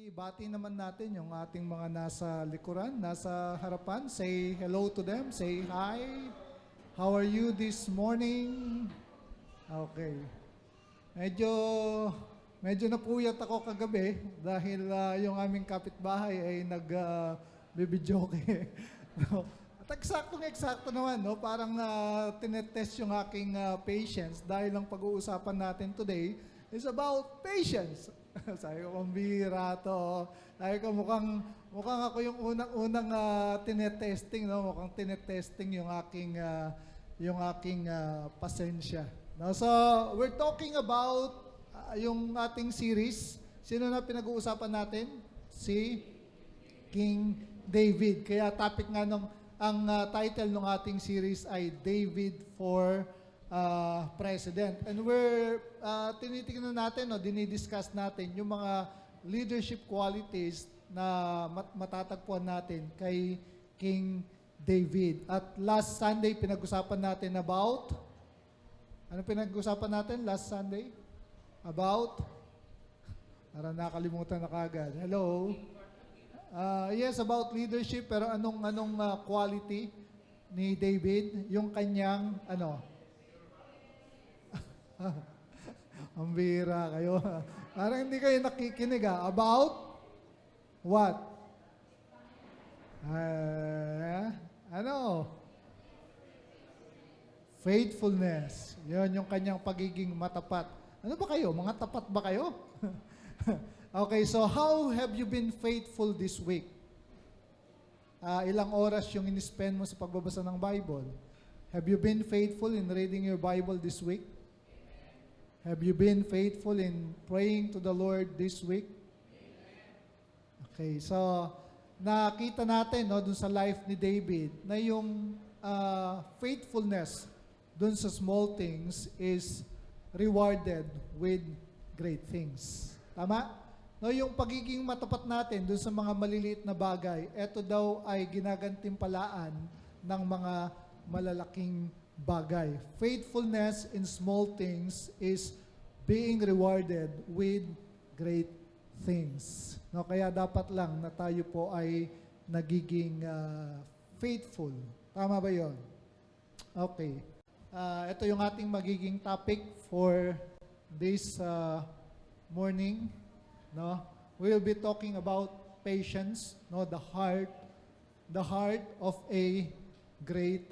ibati naman natin yung ating mga nasa likuran, nasa harapan. Say hello to them. Say hi. How are you this morning? Okay. Medyo napuyat ako kagabi dahil yung aming kapitbahay ay bibidyoke. No? At eksakto naman, no? Parang tinetest yung aking patience dahil ang pag-uusapan natin today is about patience. Sabi ko, pambira to. Sabi ko, mukhang ako yung unang tinetesting, no? Mukhang tinetesting yung aking pasensya. No? So, we're talking about yung ating series. Sino na pinag-uusapan natin? Si King David. Kaya topic nga ang title ng ating series ay David for President. And we're tinitingnan natin, dinidiscuss natin yung mga leadership qualities na matatagpuan natin kay King David. At last Sunday, pinag-usapan natin about, ano pinag-usapan natin last Sunday? About, parang nakalimutan na kagad. Hello? Yes, about leadership, pero anong quality ni David? Yung kanyang, ang bira kayo. Parang hindi kayo nakikinig About what? Faithfulness. Yun yung kanyang pagiging matapat. Ano ba kayo? Mga tapat ba kayo? Okay, so how have you been faithful this week? Ilang oras yung in-spend mo sa pagbabasa ng Bible? Have you been faithful in reading your Bible this week? Have you been faithful in praying to the Lord this week? Okay, so nakita natin dun sa life ni David na yung faithfulness dun sa small things is rewarded with great things. Tama? No, yung pagiging matapat natin dun sa mga maliliit na bagay, eto daw ay ginagantimpalaan ng mga malalaking bagay. Faithfulness in small things is being rewarded with great things. No, kaya dapat lang na tayo po ay nagiging faithful. Tama ba yon? Okay. Ito yung ating magiging topic for this morning. No? We will be talking about patience, no, the heart of a great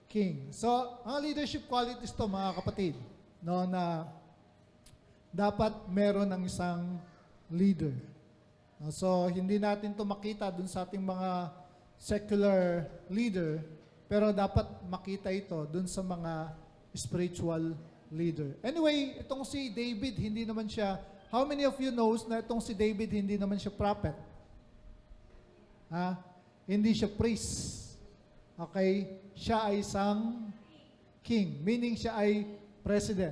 king. So, ang leadership qualities to, mga kapatid, no, na dapat meron ng isang leader. No, so, hindi natin to makita dun sa ating mga secular leader, pero dapat makita ito dun sa mga spiritual leader. Anyway, itong si David, hindi naman siya, how many of you knows na itong si David, hindi naman siya prophet? Hindi siya priest. Okay? Siya ay isang king, meaning siya ay president,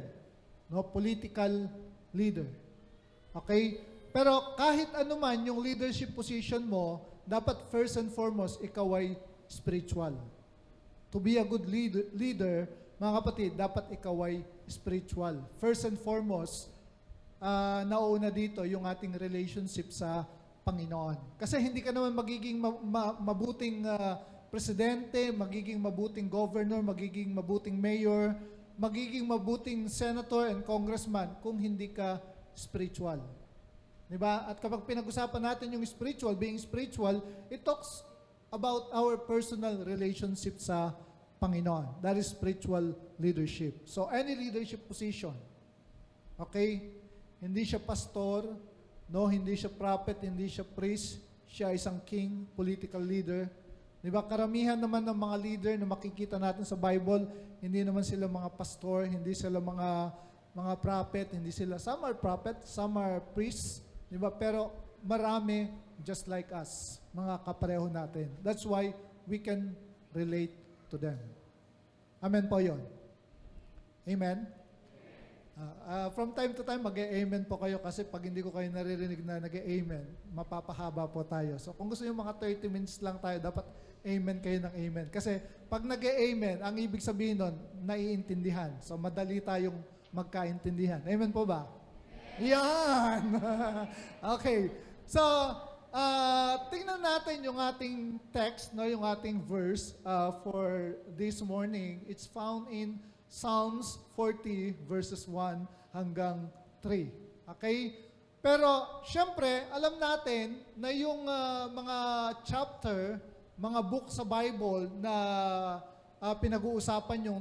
no, political leader. Okay? Pero kahit ano man yung leadership position mo, dapat first and foremost, ikaw ay spiritual. To be a good leader, mga kapatid, dapat ikaw ay spiritual. First and foremost, nauna dito yung ating relationship sa Panginoon. Kasi hindi ka naman magiging mabuting presidente, magiging mabuting governor, magiging mabuting mayor, magiging mabuting senator and congressman kung hindi ka spiritual. Diba? At kapag pinag-usapan natin yung spiritual, being spiritual, it talks about our personal relationship sa Panginoon. That is spiritual leadership. So any leadership position, okay? Hindi siya pastor, no, hindi siya prophet, hindi siya priest, siya isang king, political leader. Diba, karamihan naman ng mga leader na makikita natin sa Bible, hindi naman sila mga pastor, hindi sila mga prophet, hindi sila, some are prophet, some are priests, diba, pero marami just like us, mga kapareho natin. That's why we can relate to them. Amen po yun. Amen? From time to time, mag-amen po kayo kasi pag hindi ko kayo naririnig na nag-amen, mapapahaba po tayo. So kung gusto nyo mga 30 minutes lang tayo, dapat amen kayo ng amen. Kasi pag nag-amen, ang ibig sabihin nun, naiintindihan. So madali tayong magkaintindihan. Amen po ba? Yan! Okay. So, tingnan natin yung ating text, no, yung ating verse for this morning. It's found in Psalms 40 verses 1 hanggang 3. Okay? Pero, syempre, alam natin na yung mga chapter, mga book sa Bible na pinag-uusapan yung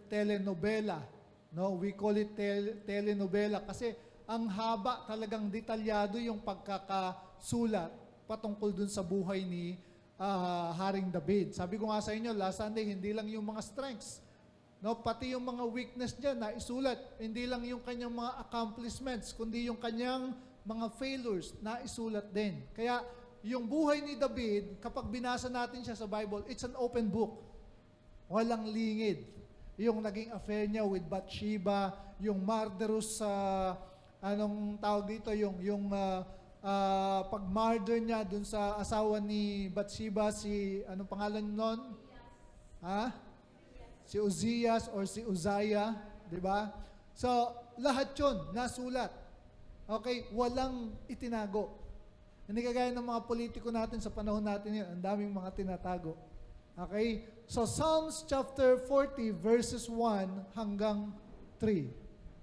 telenovela. No, we call it telenovela kasi ang haba, talagang detalyado yung pagkakasulat patungkol dun sa buhay ni Haring David. Sabi ko nga sa inyo, last Sunday, hindi lang yung mga strengths, no, pati yung mga weakness niya na isulat. Hindi lang yung kanyang mga accomplishments, kundi yung kanyang mga failures na isulat din. Kaya yung buhay ni David, kapag binasa natin siya sa Bible, it's an open book. Walang lingid. Yung naging affair niya with Bathsheba, yung murderous anong tawag dito, yung pag-murder niya dun sa asawa ni Bathsheba, si, anong pangalan nun? Ha? Si Uzias or si Uzziah, di ba? So, lahat yun, nasulat. Okay, walang itinago. Hindi kagaya ng mga politiko natin sa panahon natin yun, ang daming mga tinatago. Okay? So, Psalms chapter 40 verses 1 hanggang 3.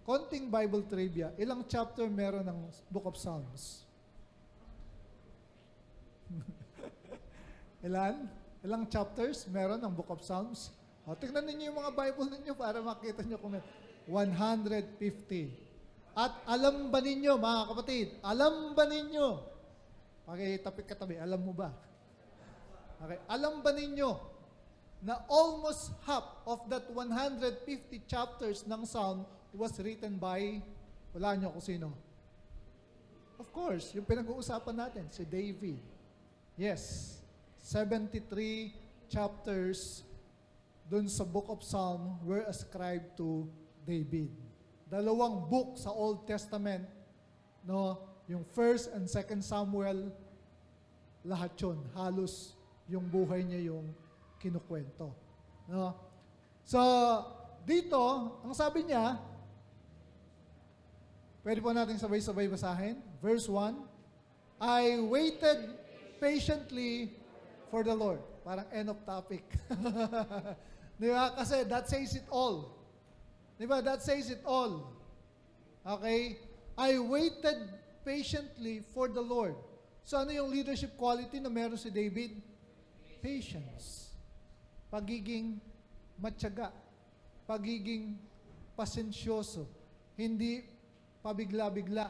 Konting Bible trivia. Ilang chapter meron ng Book of Psalms? Ilang chapters meron ng Book of Psalms? O, tignan ninyo yung mga Bible ninyo para makita nyo kung 150. At alam ba ninyo, mga kapatid, alam ba ninyo, pakitapik-katabi, alam mo ba? Okay, alam ba ninyo na almost half of that 150 chapters ng Psalm was written by, wala nyo kung sino? Of course, yung pinag-uusapan natin, si David. Yes, 73 chapters dun sa Book of Psalm were ascribed to David. Dalawang book sa Old Testament, no, yung 1st and 2nd Samuel, lahat yun, halos yung buhay niya yung kinukwento. No? So, dito, ang sabi niya, pwede po natin sabay-sabay basahin. Verse 1, I waited patiently for the Lord. Parang end of topic. Di ba? Kasi that says it all. Di ba? That says it all. Okay? I waited patiently for the Lord. So, ano yung leadership quality na meron si David? Patience. Pagiging matyaga. Pagiging pasensyoso. Hindi pabigla-bigla.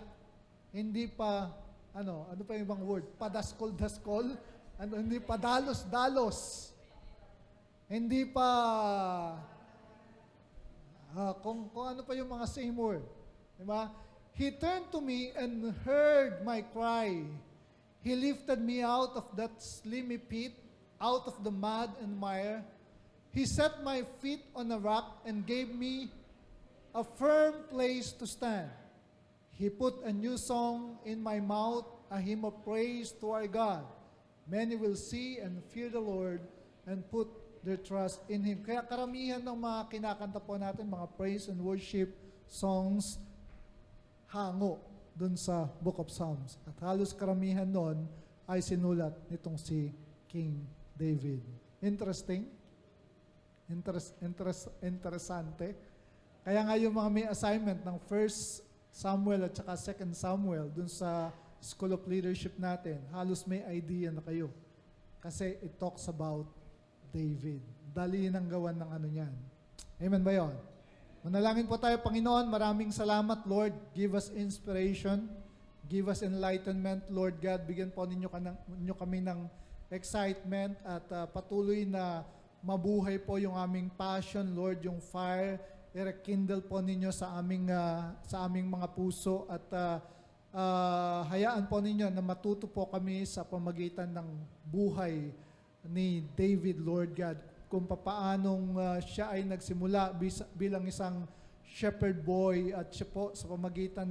Hindi pa, ano pa yung ibang word? Padaskol-daskol. Hindi pa dalos-dalos. Hindi pa, kung ano pa yung mga same word. Diba? He turned to me and heard my cry. He lifted me out of that slimy pit, out of the mud and mire. He set my feet on a rock and gave me a firm place to stand. He put a new song in my mouth, a hymn of praise to our God. Many will see and fear the Lord and put their trust in Him. Kaya karamihan ng mga kinakanta po natin, mga praise and worship songs, hango dun sa Book of Psalms. At halos karamihan nun ay sinulat nitong si King David. Interesting? Interesante. Kaya nga yung mga may assignment ng 1 Samuel at saka 2 Samuel dun sa School of Leadership natin, halos may idea na kayo. Kasi it talks about David. Dali ng gawan ng ano niyan. Amen ba yun? Manalangin po tayo, Panginoon. Maraming salamat, Lord. Give us inspiration. Give us enlightenment, Lord God. Bigyan po ninyo kami ng excitement at patuloy na mabuhay po yung aming passion, Lord, yung fire. I-rekindle po ninyo sa aming mga puso at hayaan po ninyo na matuto po kami sa pamagitan ng buhay ni David, Lord God, kung papaanong siya ay nagsimula bilang isang shepherd boy at siya po sa pamagitan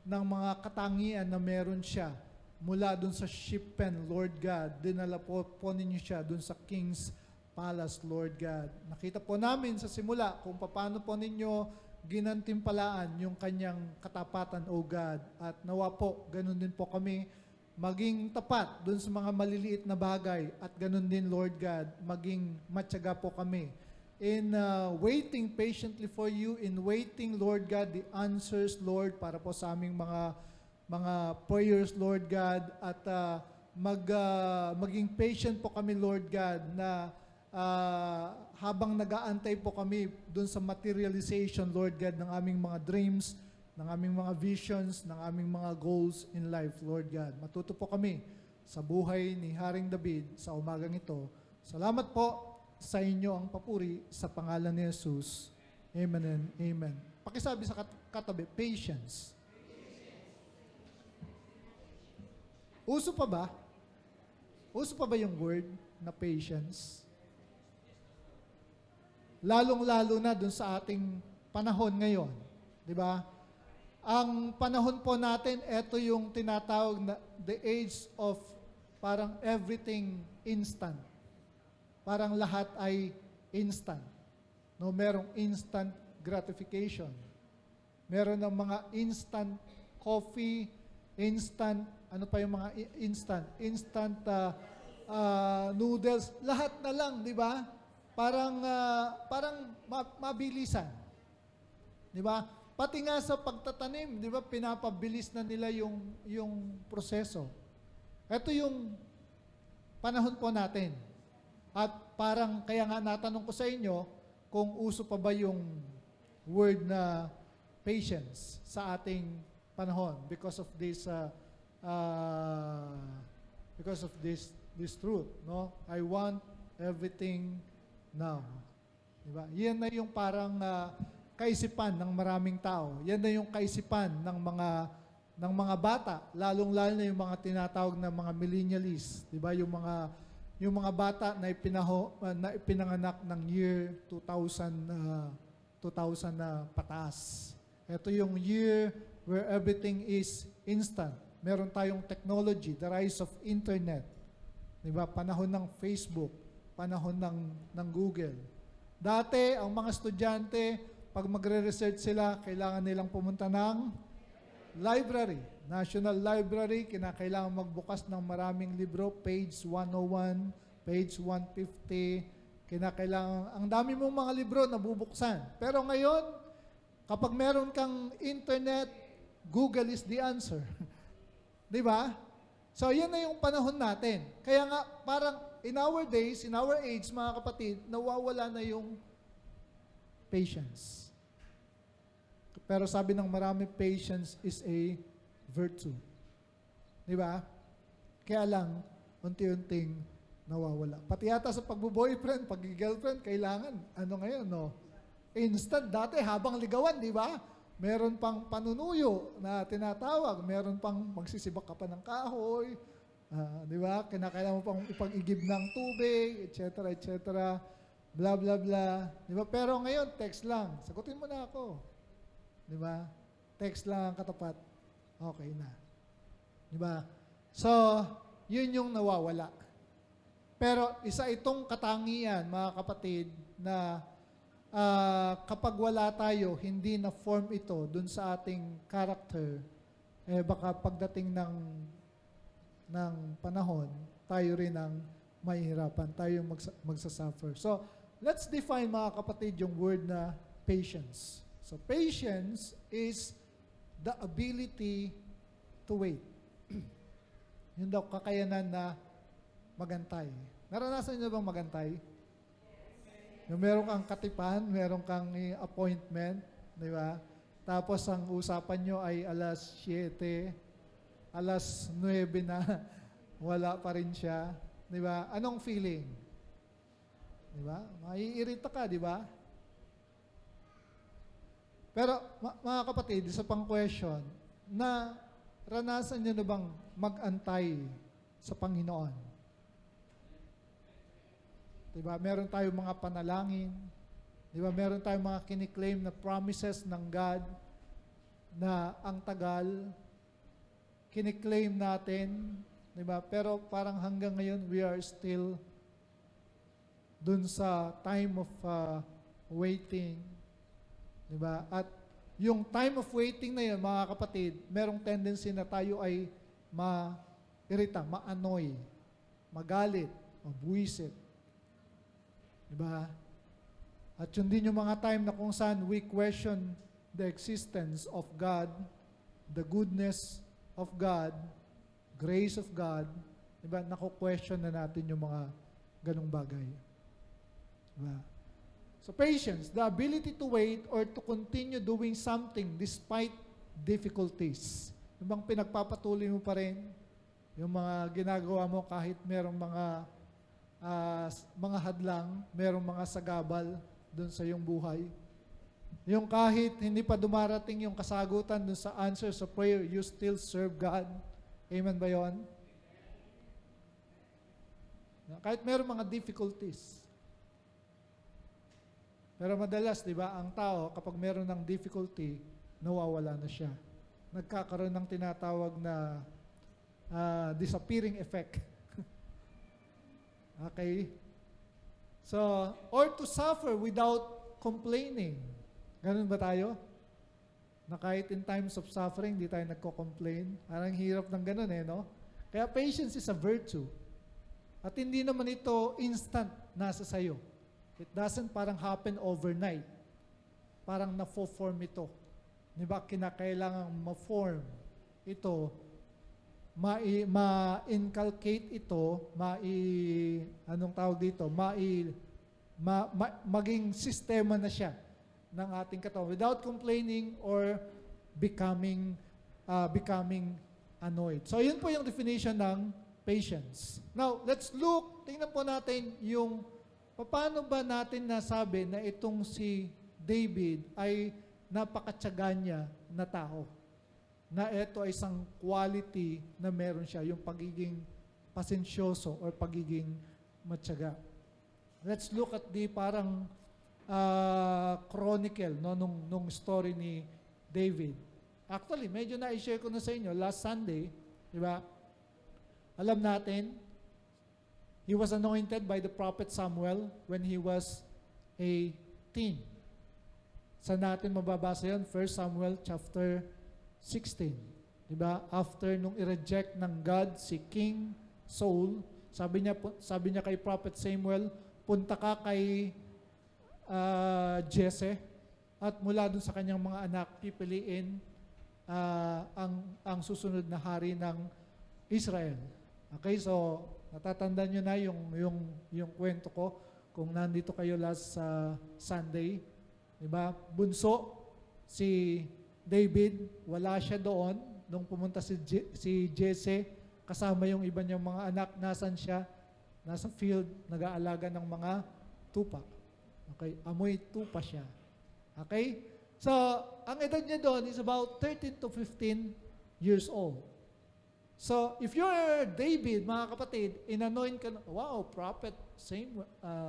ng mga katangian na meron siya mula dun sa sheep pen, Lord God, dinala po ninyo siya dun sa King's Palace, Lord God. Nakita po namin sa simula kung paano po ninyo ginantimpalaan yung kanyang katapatan, O God. At nawa po, ganun din po kami maging tapat dun sa mga maliliit na bagay at ganun din, Lord God, maging matyaga po kami in waiting patiently for you, in waiting, Lord God, the answers, Lord, para po sa aming mga prayers, Lord God, at maging patient po kami, Lord God, na habang nag-aantay po kami dun sa materialization, Lord God, ng aming mga dreams, ng aming mga visions, ng aming mga goals in life, Lord God. Matuto po kami sa buhay ni Haring David sa umagang ito. Salamat po sa inyo ang papuri sa pangalan ni Jesus. Amen and amen. Pakisabi sa katabi, patience. Uso pa ba? Uso pa ba yung word na patience? Lalong-lalo na dun sa ating panahon ngayon. Di ba? Ang panahon po natin, ito yung tinatawag na the age of parang everything instant. Parang lahat ay instant. No, merong instant gratification. Meron ng mga instant coffee, instant, ano pa yung mga instant? Instant noodles. Lahat na lang, di ba? Parang mabilisan. Di ba? Pati nga sa pagtatanim, di ba, pinapabilis na nila yung proseso. Ito yung panahon po natin. At parang, kaya nga natanong ko sa inyo, kung uso pa ba yung word na patience sa ating panahon because of this truth, no? I want everything now. Diba? Yan na yung parang kaisipan ng maraming tao. Yan na yung kaisipan ng mga bata, lalong-lalo na yung mga tinatawag na mga millennialists, 'di ba? Yung mga bata na ipinanganak ng year 2000 na pataas. Ito yung year where everything is instant. Meron tayong technology, the rise of internet. 'Di ba? Panahon ng Facebook, panahon ng Google. Dati, ang mga estudyante, pag magre-research sila, kailangan nilang pumunta ng library. National Library, kinakailangan magbukas ng maraming libro, page 101, page 150, kinakailangan, ang dami mong mga libro na bubuksan. Pero ngayon, kapag meron kang internet, Google is the answer. Di ba? So, yan na yung panahon natin. Kaya nga, parang in our days, in our age, mga kapatid, nawawala na yung patience. Pero sabi ng marami, patience is a virtue. Di ba? Kaya lang, unti-unting nawawala. Pati yata sa pagbo-boyfriend, pag-girlfriend, kailangan, ano ngayon, no? Instant, dati habang ligawan, di ba? Meron pang panunuyo na tinatawag, meron pang magsisibak ka pa ng kahoy, di ba? Kinakailangan mo pang ipag-igib ng tubig, etc., etc., blah, blah, blah. Di ba? Pero ngayon, text lang. Sagutin mo na ako. Di ba? Text lang ang katapat. Okay na. Di ba? So, yun yung nawawala. Pero isa itong katangian, mga kapatid, na kapag wala tayo, hindi na-form ito dun sa ating character, baka pagdating ng panahon, tayo rin ang mahihirapan. Tayo yung magsasuffer. So, let's define, mga kapatid, yung word na patience. So, patience is the ability to wait. Yun daw kakayanan na magantay. Naranasan niyo bang magantay? Yung meron kang katipan, meron kang appointment, di ba? Tapos ang usapan nyo ay alas 7, alas 9 na, wala pa rin siya. Di ba? Anong feeling? Di ba? Maiirita ka, di ba? Pero, mga kapatid, isa pang question, na ranasan nyo na bang mag-antay sa Panginoon? Diba? Meron tayong mga panalangin. Diba? Meron tayong mga kiniklaim na promises ng God na ang tagal. Kiniklaim natin. Diba? Pero parang hanggang ngayon, we are still dun sa time of waiting. Diba? At yung time of waiting na yun, mga kapatid, merong tendency na tayo ay irita, maanoy, magalit, mabuwisit. Diba? At yun din yung mga time na kung saan we question the existence of God, the goodness of God, grace of God. Diba? Naku-question na natin yung mga ganong bagay. Diba? So patience, the ability to wait or to continue doing something despite difficulties. Yung bang pinagpapatuloy mo pa rin, yung mga ginagawa mo kahit merong mga hadlang, merong mga sagabal dun sa iyong buhay. Yung kahit hindi pa dumarating yung kasagutan dun sa answer sa prayer, you still serve God. Amen ba yun? Kahit merong mga difficulties. Pero madalas, di ba, ang tao, kapag meron ng difficulty, nawawala na siya. Nagkakaroon ng tinatawag na disappearing effect. Okay? So, or to suffer without complaining. Ganun ba tayo? Na kahit in times of suffering, di tayo nagko-complain. Parang hirap ng ganun no? Kaya patience is a virtue. At hindi naman ito instant nasa sayo. It doesn't parang happen overnight. Parang na-form ito. Di ba? Kinakailangang ma-form ito, ma-inculcate ito, anong tawag dito, maging sistema na siya ng ating katawan without complaining or becoming annoyed. So, yun po yung definition ng patience. Now, let's look, tingnan po natin yung paano ba natin nasabi na itong si David ay napakatyaga niya na tao. Na ito ay isang quality na meron siya, yung pagiging pasensyoso or pagiging matyaga. Let's look at the parang chronicle nung story ni David. Actually, medyo na-share ko na sa inyo last Sunday, di ba? Alam natin, he was anointed by the prophet Samuel when he was a teen. Saan natin mababasa yun? 1 Samuel chapter 16. Diba? After nung i-reject ng God si King Saul, sabi niya kay Prophet Samuel, punta ka kay Jesse at mula dun sa kanyang mga anak, pipiliin ang susunod na hari ng Israel. Okay, so natatandaan nyo na yung kwento ko kung nandito kayo last Sunday. Diba? Bunso, si David, wala siya doon. Nung pumunta si Jesse, kasama yung iba niyang mga anak, nasan siya? Nasa field, nag-aalaga ng mga tupa. Okay? Amoy tupa siya. Okay? So, ang edad niya doon is about 13 to 15 years old. So, if you're David, mga kapatid, inanoint ka, wow, prophet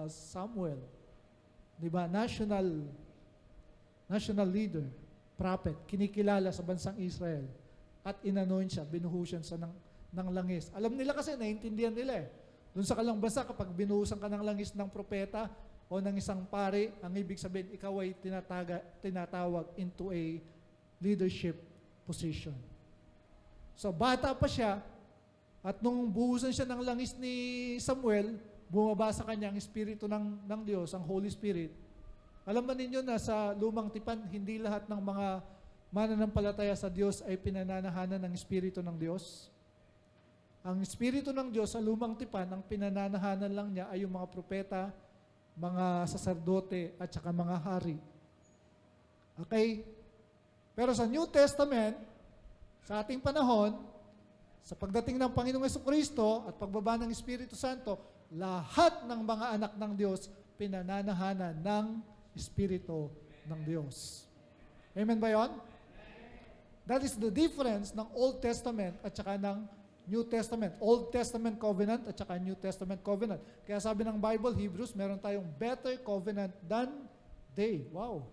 Samuel. Diba? National leader, prophet, kinikilala sa bansang Israel. At inanoint siya, binuhusan siya ng langis. Alam nila kasi, naiintindihan nila Doon sa kalang bansa, kapag binuhusan ka ng langis ng propeta o ng isang pare, ang ibig sabihin, ikaw ay tinatawag into a leadership position. So, bata pa siya, at nung buhusan siya ng langis ni Samuel, bumaba sa kanya ang Espiritu ng Diyos, ang Holy Spirit. Alam ba ninyo na sa lumang tipan, hindi lahat ng mga mananampalataya sa Diyos ay pinananahanan ng Espiritu ng Diyos? Ang Espiritu ng Diyos sa lumang tipan, ang pinananahanan lang niya ay yung mga propeta, mga saserdote, at saka mga hari. Okay? Pero sa New Testament, sa ating panahon, sa pagdating ng Panginoong Jesucristo at pagbaba ng Espiritu Santo, lahat ng mga anak ng Diyos pinananahanan ng Espiritu ng Diyos. Amen ba yun? That is the difference ng Old Testament at saka ng New Testament. Old Testament covenant at saka New Testament covenant. Kaya sabi ng Bible, Hebrews, meron tayong better covenant than they. Wow!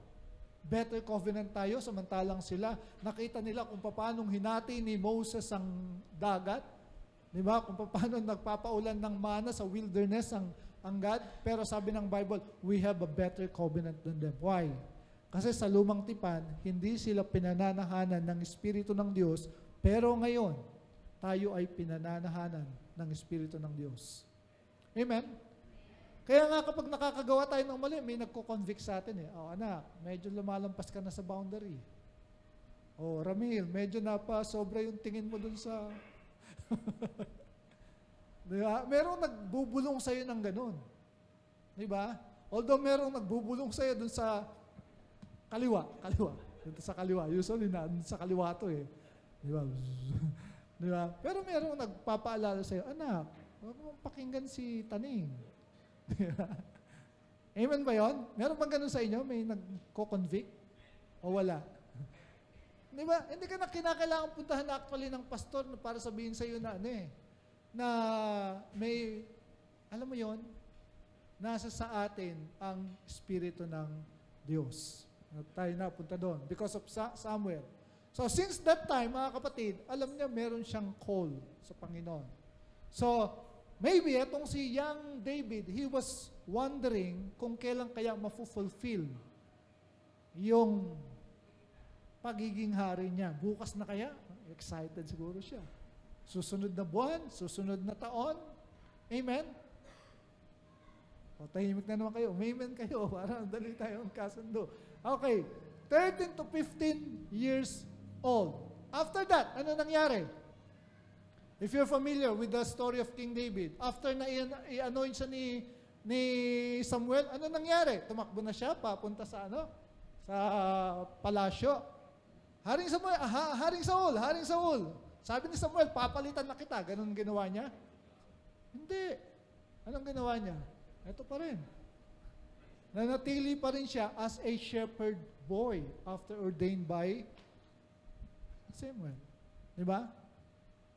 Better covenant tayo, samantalang sila, nakita nila kung paano hinati ni Moses ang dagat. Di ba? Kung paano nagpapaulan ng mana sa wilderness ang God. Pero sabi ng Bible, we have a better covenant than them. Why? Kasi sa lumang tipan, hindi sila pinananahanan ng Espiritu ng Diyos. Pero ngayon, tayo ay pinananahanan ng Espiritu ng Diyos. Amen? Kaya nga kapag nakakagawa tayo ng mali, may nagko-convict sa atin eh. Oh, anak, medyo lumalampas ka na sa boundary. Oh, Ramil, medyo sobra yung tingin mo dun sa... Diba? Merong nagbubulong sa'yo ng ganun. Diba? Although merong nagbubulong sa'yo dun sa kaliwa. Dun sa kaliwa. Usually dun sa kaliwa to eh. Diba? Diba? Pero merong nagpapaalala sa'yo, anak, huwag mong pakinggan si Taning. Diba? Amen ba yun? Meron bang ganun sa inyo? May nagko-convict? O wala? Diba? Hindi ka na kinakailangan puntahan actually ng pastor para sabihin sa'yo na na may, alam mo yon, nasa sa atin ang Espiritu ng Diyos. Tayo na punta doon because of Samuel. So since that time, mga kapatid, alam niya meron siyang call sa Panginoon. So maybe itong si young David, he was wondering kung kailan kaya mafu-fulfill yung pagiging hari niya. Bukas na kaya? Excited siguro siya. Susunod na buwan, susunod na taon. Amen? O, tahimik na naman kayo. Amen kayo. Para dali tayong kasundo. Okay. 13 to 15 years old. After that, ano nangyari? If you're familiar with the story of King David, after na i-anoint siya ni Samuel, ano nangyari? Tumakbo na siya, papunta sa sa palasyo. Haring Saul. Sabi ni Samuel, papalitan na kita. Ganun ginawa niya? Hindi. Anong ginawa niya? Ito pa rin. Nanatili pa rin siya as a shepherd boy after ordained by Samuel. Diba?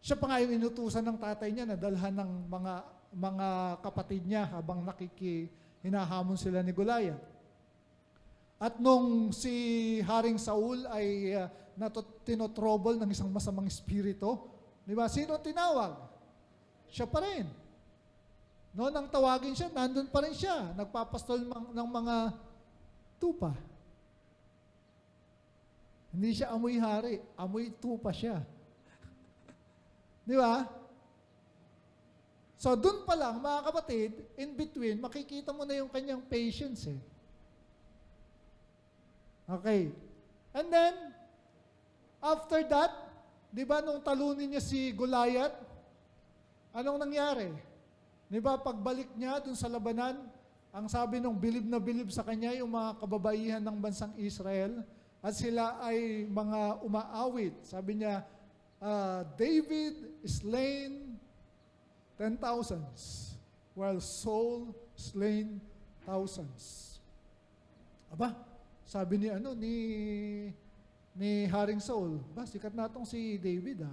Siya pa nga yung inutusan ng tatay niya na dalhan ng mga kapatid niya habang hinahamon sila ni Goliath. At nung si Haring Saul ay tinotrouble ng isang masamang espiritu, di ba? Sino tinawag? Siya pa rin. No, nang tawagin siya, nandun pa rin siya. Nagpapastol ng mga tupa. Hindi siya amoy hari, amoy tupa siya. Di ba? So, dun pa lang, mga kapatid, in between, makikita mo na yung kanyang patience eh. Okay. And then, after that, di ba nung talunin niya si Goliath, anong nangyari? Di ba pagbalik niya dun sa labanan, ang sabi nung bilib na bilib sa kanya, yung mga kababaihan ng bansang Israel, at sila ay mga umaawit. Sabi niya, David slain 10,000, while Saul slain thousands. Aba, sabi ni Haring Saul, sikat na itong si David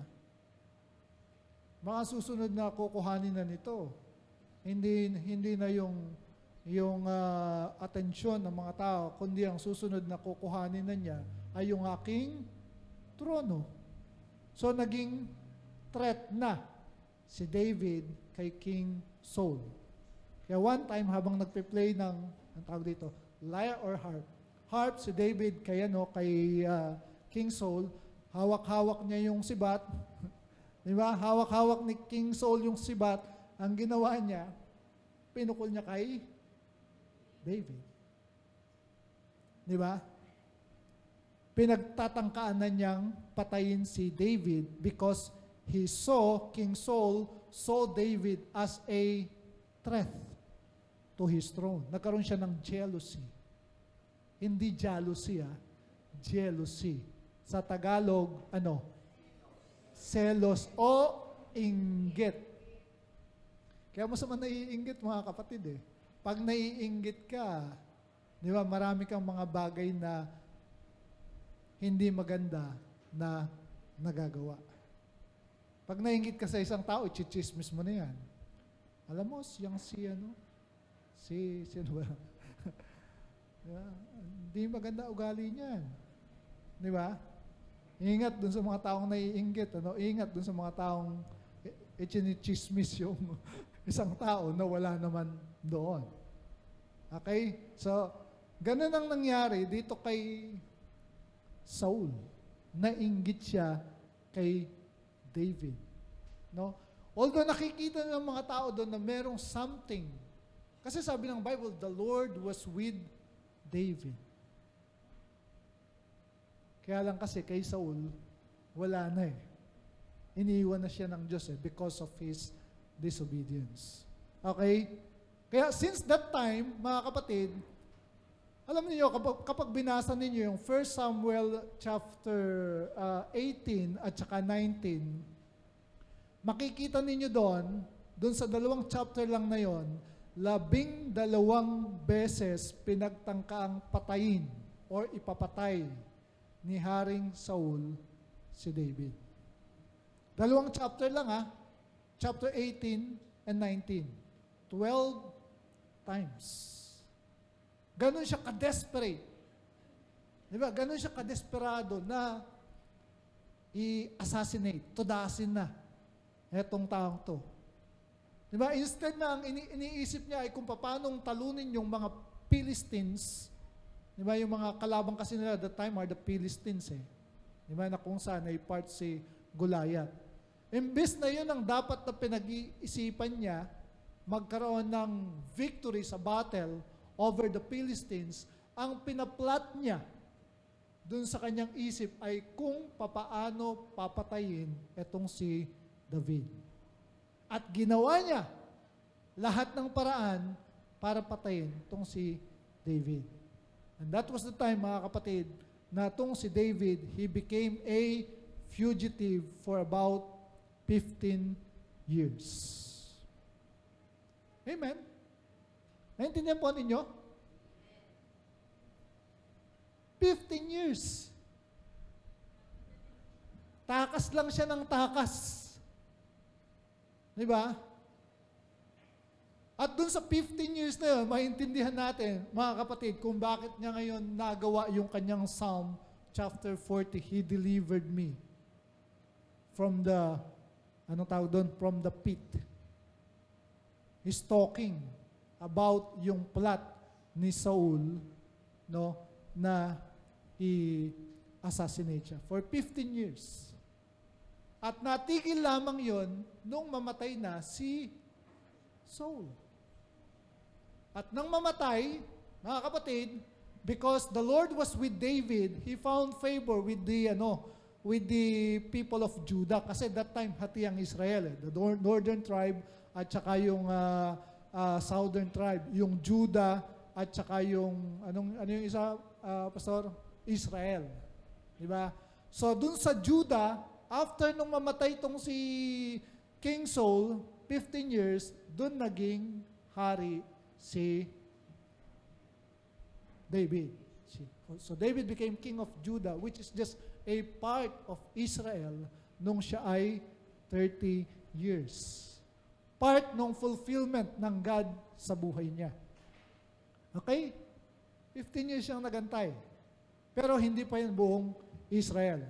Mga susunod na kukuhanin na nito. Hindi na yung atensyon ng mga tao, kundi ang susunod na kukuhanin na niya ay yung aking trono. So naging threat na si David kay King Saul. Kaya one time habang nagpe-play ng, ang tawag dito, lyre or harp si David kay King Saul, hawak-hawak niya yung sibat. Di ba? Hawak-hawak ni King Saul yung sibat. Ang ginawa niya, pinukol niya kay David. Di ba? Pinagtatangkaan na niyang patayin si David because King Saul saw David as a threat to his throne. Nagkaroon siya ng jealousy. Hindi jealousy, jealousy. Sa Tagalog, selos o inggit. Kaya masama naiinggit, mga kapatid Pag naiinggit ka, di ba, marami kang mga bagay na hindi maganda na nagagawa. Pag naiinggit ka sa isang tao, chichismis mo na yan. Alam mo, sino ba? Diba? Hindi maganda ugali niyan. Di ba? Ingat dun sa mga taong naiinggit. Ingat dun sa mga taong ichinichismis yung isang tao na wala naman doon. Okay? So, ganun ang nangyari dito kay Saul. Nainggit siya kay David. No? Although nakikita ng mga tao doon na merong something. Kasi sabi ng Bible, the Lord was with David. Kaya lang kasi kay Saul, wala na eh. Iniiwan na siya ng Diyos because of his disobedience. Okay? Kaya since that time, mga kapatid, alam niyo kapag binasa ninyo yung 1 Samuel chapter 18 at saka 19, makikita ninyo doon sa dalawang chapter lang na yon, 12 beses pinagtangkaang patayin or ipapatay ni Haring Saul si David. Dalawang chapter lang chapter 18 and 19. 12 times. Ganon siya ka-desperate. Di ba? Ganon siya ka-desperado na i-assassinate, tudasin na etong taong to. Di ba? Instead na ang iniisip niya ay kung paanong talunin yung mga Philistines. Di ba? Yung mga kalabang kasi nila at that time are the Philistines eh. Di ba? Na kung saan ay part si Goliath. Imbes na yun ang dapat na pinag-iisipan niya, magkaroon ng victory sa battle over the Philistines, ang pinaplat niya dun sa kanyang isip ay kung papaano papatayin etong si David. At ginawa niya lahat ng paraan para patayin itong si David. And that was the time, mga kapatid, na itong si David, he became a fugitive for about 15 years. Amen? Naintindihan po ninyo? 15 years. Takas lang siya ng takas. Di ba? At dun sa 15 years na yun, maintindihan natin, mga kapatid, kung bakit niya ngayon nagawa yung kanyang Psalm chapter 40, He delivered me from the, anong tawag doon? From the pit. He's talking about yung plot ni Saul, no, na i-assassinate siya for 15 years. At natigil lamang yon nung mamatay na si Saul. At nang mamatay, mga kapatid, because the Lord was with David, he found favor with the people of Judah. Kasi that time, hati ang Israel. The northern tribe at saka yung southern tribe. Yung Judah at saka yung, ano yung isa, Pastor? Israel. Diba? So, dun sa Judah, after nung mamatay tong si King Saul, 15 years, dun naging hari si David. So David became king of Judah, which is just a part of Israel nung siya ay 30 years. Part ng fulfillment ng God sa buhay niya. Okay? 15 years siyang nagantay. Pero hindi pa yun buong Israel.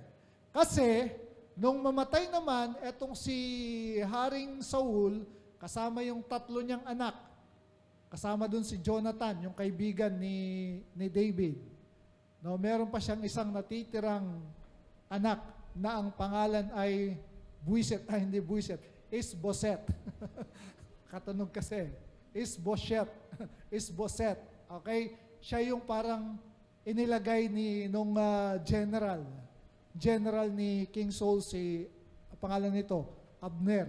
Kasi, nung mamatay naman, etong si Haring Saul, kasama yung 3 niyang anak, kasama dun si Jonathan, yung kaibigan ni David. No, meron pa siyang isang natitirang anak na ang pangalan ay Buiset, hindi Buiset, Isboset. Katunog kasi. Isboset. Isboset. Okay? Siya yung parang inilagay nung general ni King Saul, si pangalan nito, Abner.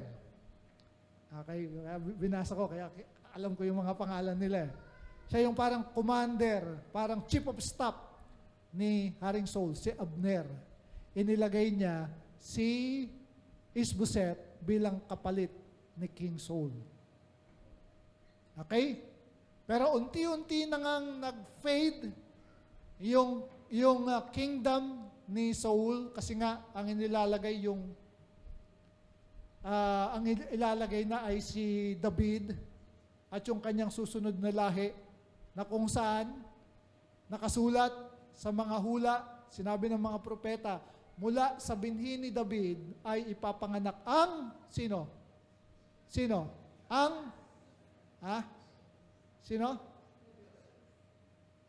Okay, binasa ko, kaya alam ko yung mga pangalan nila. Siya yung parang commander, parang chief of staff ni Haring Saul, si Abner. Inilagay niya si Isboset bilang kapalit ni King Saul. Okay? Pero unti-unti nang nag-fade yung kingdom ni Saul, kasi nga ang inilalagay na ay si David at yung kanyang susunod na lahi, na kung saan nakasulat sa mga hula, sinabi ng mga propeta, mula sa binhi ni David ay ipapanganak ang sino? Sino? Sino?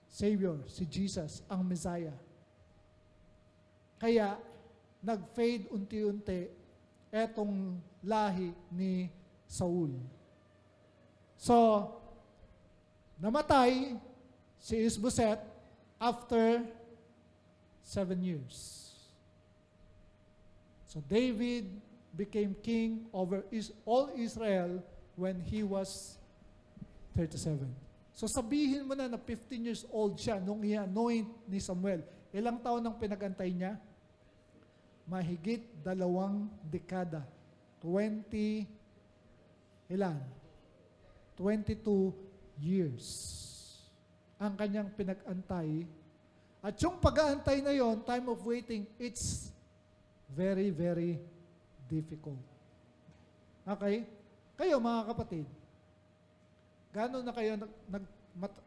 Savior, si Jesus, ang Messiah. Kaya, nag-fade unti-unti etong lahi ni Saul. So, namatay si Isboset after 7 years. So David became king over all Israel when he was 37. So sabihin mo na 15 years old siya nung i-anoint ni Samuel. Ilang taon ang pinag-antay niya? Mahigit 2 dekada. 22 years ang kanyang pinag-antay. At yung pag-aantay na yon, time of waiting, it's very, very difficult. Okay? Kayo mga kapatid, gaano na kayo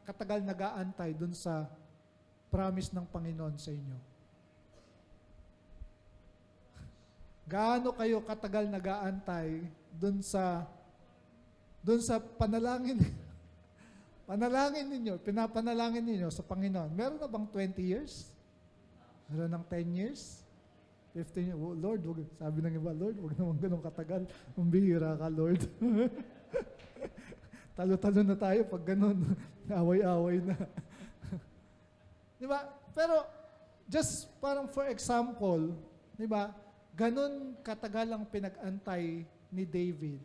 katagal nag-aantay dun sa promise ng Panginoon sa inyo? Gaano kayo katagal nag-aantay dun sa panalangin panalangin ninyo, pinapanalangin ninyo sa Panginoon? Meron na bang 20 years? Meron ng 10 years? 15 years? Oh, Lord, sabi ng iba, Lord, huwag naman ganun katagal. Umbihira ka, Lord. Talo-talo na tayo pag ganun. Away-away na. Di ba? Pero, just parang for example, di ba, ganun katagal ang pinag-antay ni David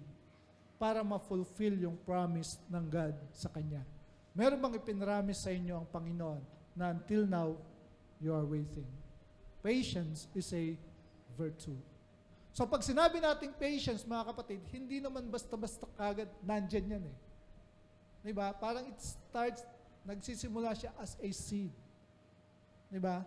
para ma-fulfill yung promise ng God sa kanya. Meron bang ipinramis sa inyo ang Panginoon na until now, you are waiting? Patience is a virtue. So pag sinabi nating patience, mga kapatid, hindi naman basta-basta kagad nandyan yan eh. Diba? Parang it starts, nagsisimula siya as a seed. Diba?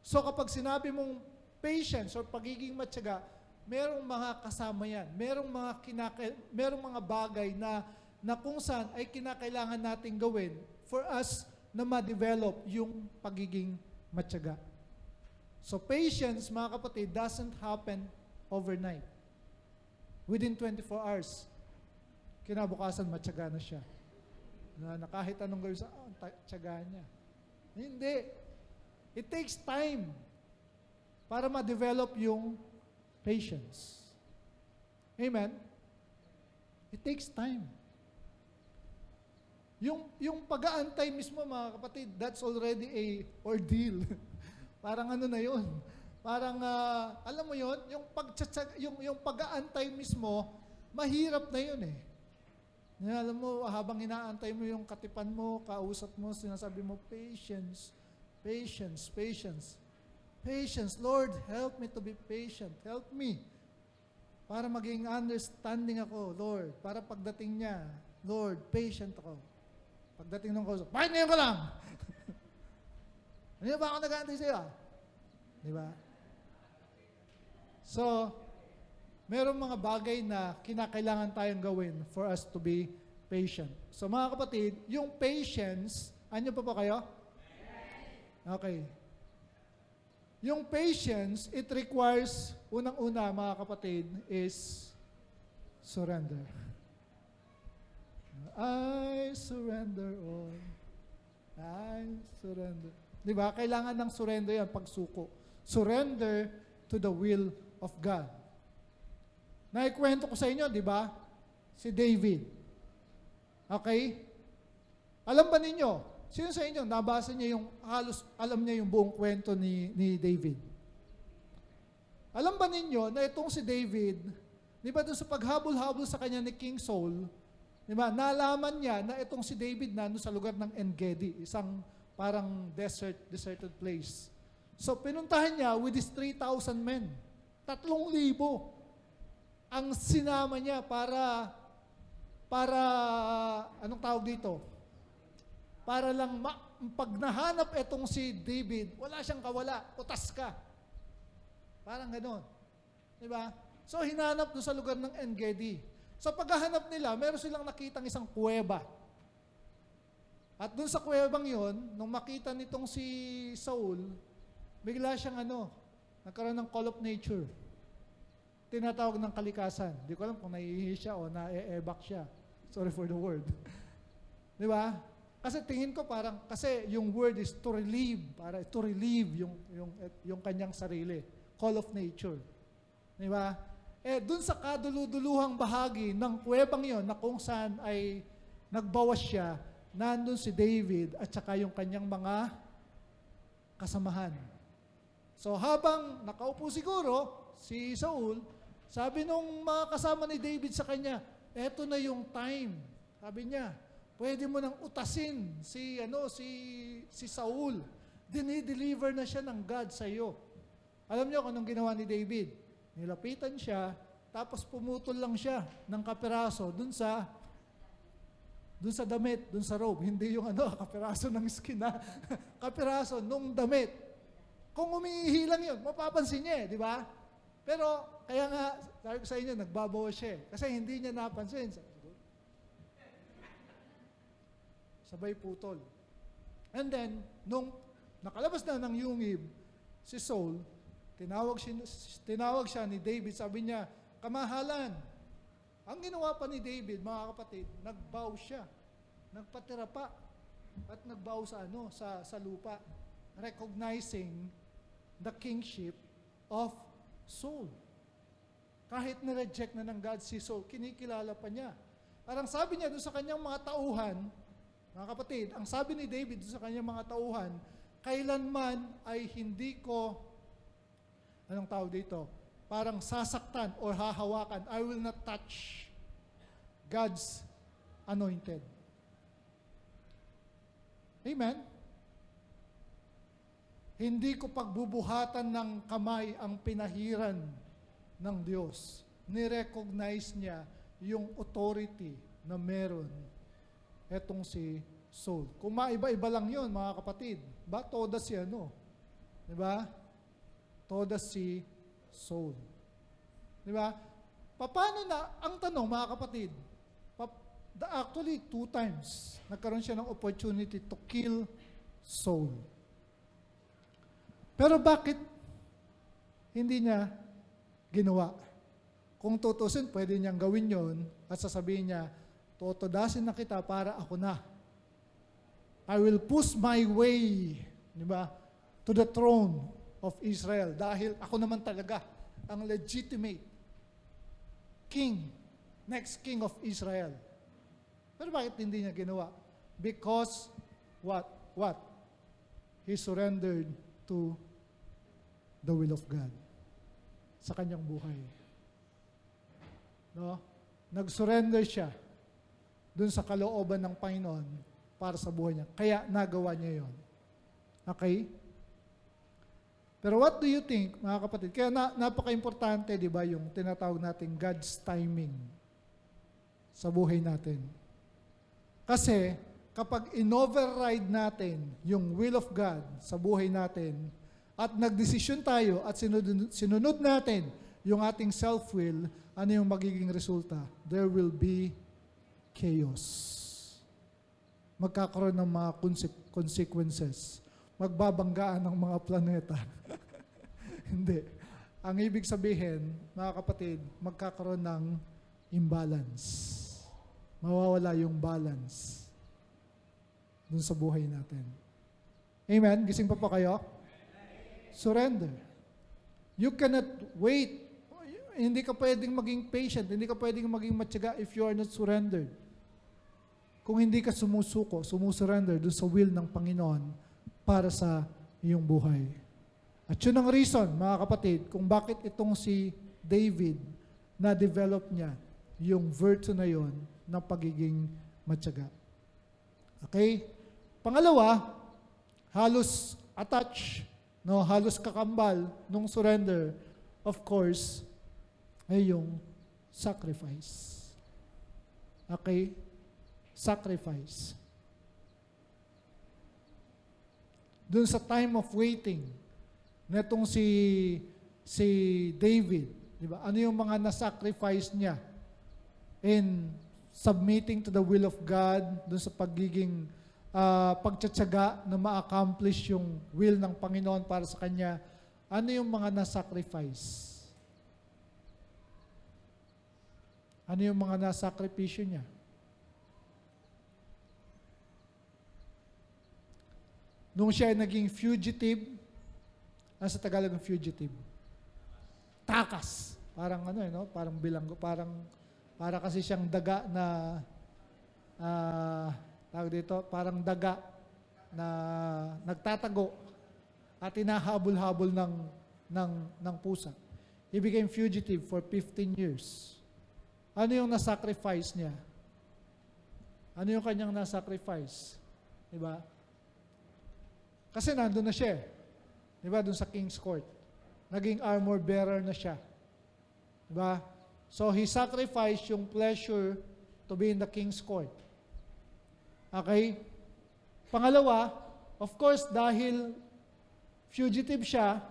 So kapag sinabi mong patience or pagiging matyaga, merong mga kasama yan. Merong mga bagay na kung saan ay kinakailangan nating gawin for us na ma-develop yung pagiging matyaga. So patience, mga kapatid, doesn't happen overnight. Within 24 hours, kinabukasan matyaga na siya. Na kahit anong gawin sa, tyaga niya. Hindi. It takes time para ma-develop yung patience. Amen? It takes time. Yung pag-aantay mismo, mga kapatid, that's already a ordeal. Parang ano na yun. Parang, alam mo yun, yung pag-aantay mismo, mahirap na yun eh. Alam mo, habang inaantay mo yung katipan mo, kausap mo, sinasabi mo, patience, patience, patience. Patience. Lord, help me to be patient. Help me. Para maging understanding ako, Lord. Para pagdating niya, Lord, patient ako. Pagdating ng kausap, bakit ngayon ka lang? Ano ba ako nag-aantay sa'yo? Di ba? So, merong mga bagay na kinakailangan tayong gawin for us to be patient. So mga kapatid, yung patience, anyo pa ba kayo? Okay. Yung patience, it requires, unang-una mga kapatid, is surrender. I surrender all. I surrender. Di ba? Kailangan ng surrender yan, pagsuko. Surrender to the will of God. Naikwento ko sa inyo, di ba? Si David. Okay? Alam ba ninyo? Sino sa inyo, nabasa niya yung, halos alam niya yung buong kwento ni David? Alam ba ninyo na itong si David, di ba doon sa paghabol-habol sa kanya ni King Saul, di ba, nalaman niya na itong si David na sa lugar ng En-Gedi, isang parang deserted place. So pinuntahan niya with his 3,000 men. 3,000 ang sinama niya para anong tawag dito? Para lang pag nahanap itong si David, wala siyang kawala, utas ka. Parang gano'n. Di ba? So hinanap doon sa lugar ng En-Gedi. So paghahanap nila, meron silang nakitang isang kuweba. At doon sa kuwebang yon, nung makita nitong si Saul, bigla siyang nagkaroon ng call of nature. Tinatawag ng kalikasan. Di ko alam kung naiihi siya o na-e-ebak siya. Sorry for the word. Di ba? Kasi tingin ko parang, kasi yung word is to relieve, para to relieve yung kanyang sarili. Call of nature. Di ba? dun sa kaduluduluhang bahagi ng kuwebang yon na kung saan ay nagbawas siya, nandun si David at saka yung kanyang mga kasamahan. So habang nakaupo siguro si Saul, sabi nung mga kasama ni David sa kanya, eto na yung time. Sabi niya, pwede mo nang utasin si Saul. Dinideliver na siya ng God sa iyo. Alam niyo kung anong ginawa ni David? Nilapitan siya, tapos pumutol lang siya ng kapiraso dun sa damit, dun sa robe. Hindi yung kapiraso ng skin na kapiraso nung damit. Kung umiihi lang yun, mapapansin niya di ba? Pero, kaya nga, sabi ko sa inyo, nagbabawas siya kasi hindi niya napansin. Sabay putol. And then, nung nakalabas na ng yungib, si Saul, tinawag siya ni David, sabi niya, kamahalan. Ang ginawa pa ni David, mga kapatid, nagbow siya. Nagpatira pa. At nagbow sa lupa. Recognizing the kingship of Saul. Kahit na-reject na ng God si Saul, kinikilala pa niya. Parang sabi niya doon sa kanyang mga tauhan, mga kapatid, ang sabi ni David doon sa kanyang mga tauhan, kailanman ay hindi ko, anong tawag dito? Parang sasaktan or hahawakan. I will not touch God's anointed. Amen? Hindi ko pagbubuhatan ng kamay ang pinahiran ng Diyos. Nirecognize niya yung authority na meron etong si Saul. Kung maiba-iba lang yun, mga kapatid, ba? Todas si Diba? Todas si Saul. Diba? Paano na, ang tanong, mga kapatid, actually 2 times, nagkaroon siya ng opportunity to kill Saul. Pero bakit hindi niya ginawa? Kung tutusin, pwede niyang gawin yon at sasabihin niya, totodasin na kita para ako na. I will push my way, di ba, to the throne of Israel dahil ako naman talaga ang legitimate king, next king of Israel. Pero bakit hindi niya ginawa? Because what? He surrendered to the will of God sa kanyang buhay. No? Nag-surrender siya dun sa kalooban ng Panginoon para sa buhay niya. Kaya nagawa niya yon. Okay? Pero what do you think, mga kapatid? Kaya napaka-importante, di ba, yung tinatawag natin God's timing sa buhay natin. Kasi, kapag in-override natin yung will of God sa buhay natin, at nagdesisyon tayo at sinunod natin yung ating self-will, ano yung magiging resulta? There will be chaos. Magkakaroon ng mga consequences. Magbabanggaan ng mga planeta. Hindi. Ang ibig sabihin, mga kapatid, magkakaroon ng imbalance. Mawawala yung balance dun sa buhay natin. Amen? Gising pa kayo? Surrender. You cannot wait. Hindi ka pwedeng maging patient. Hindi ka pwedeng maging matyaga if you are not surrendered. Kung hindi ka sumusurrender dun sa will ng Panginoon para sa iyong buhay. At yun ang reason, mga kapatid, kung bakit itong si David na-develop niya yung virtue na yon ng pagiging matyaga. Okay? Pangalawa, halos attach, halos kakambal nung surrender, of course, ay yung sacrifice. Okay? Sacrifice. Doon sa time of waiting, netong si David, di ba? Ano yung mga na-sacrifice niya in submitting to the will of God, doon sa pagiging pagtsatsaga na ma-accomplish yung will ng Panginoon para sa kanya. Ano yung mga na-sacrifice? Ano yung mga na-sakripisyo niya? Nung siya ay naging fugitive, ano sa Tagalog ng fugitive? Takas. Parang ano, no? Parang bilanggo, para kasi siyang daga na tawag dito, parang daga na nagtatago at hinahabol-habol ng pusa. He became fugitive for 15 years. Ano yung nasacrifice niya? Ano yung kanyang nasacrifice? Diba? Kasi nandun na siya. Diba? Doon sa King's Court. Naging armor bearer na siya. Diba? So, he sacrificed yung pleasure to be in the King's Court. Okay? Pangalawa, of course, dahil fugitive siya,